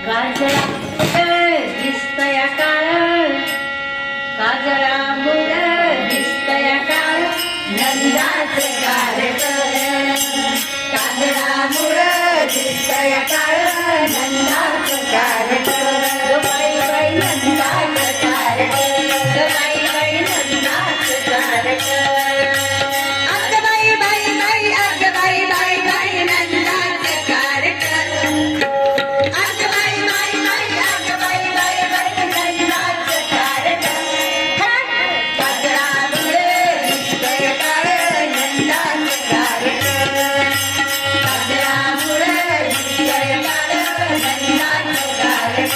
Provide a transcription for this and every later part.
काजळा दिसतया काळ, काजळा मुळ दिसतया काळ, नंदाच कारट. काजळा मुळ दिसतया काळ, नंदाच कारट. बाई बाई नंदाच कारट, बाई बाई नंदाच कारट. अग बाई बाई बाई, अग बाई बाई बाई नंदाच कारट. अग बाई बाई बाई, अग बाई बाई बाई नंदाच कारट. काजळा मुळ दिसतय काळ, नंदाच कारट. काजळा मुळ दिसतय काळ, नंदाच कारट.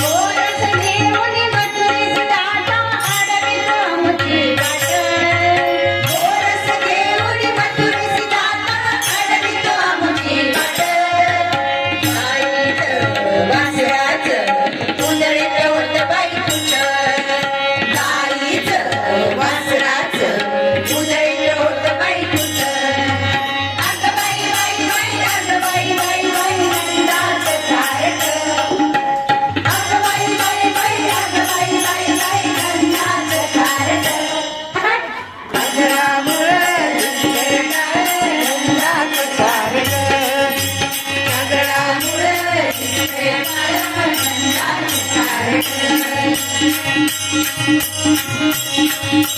गोरस घेऊन मथुरेस दाटा, अडवित आमची वाट. गोरस घेऊन मथुरेस दाटा, अडवित आमची वाट. गाईचं वासराचं उंदरीत होतं बाई कुठं. गाईचं वासराचं उंदरीत होतं बाई कुठं. अग बाई बाई बाई, अग बाई बाई बाई नंदाच कारट. अग बाई बाई बाई, अग बाई बाई बाई नंदाच कारट. काजळा मुळ दिसतय काळ, नंदाच कारट. काजळा मुळ दिसतय काळ, नंदाच कारट.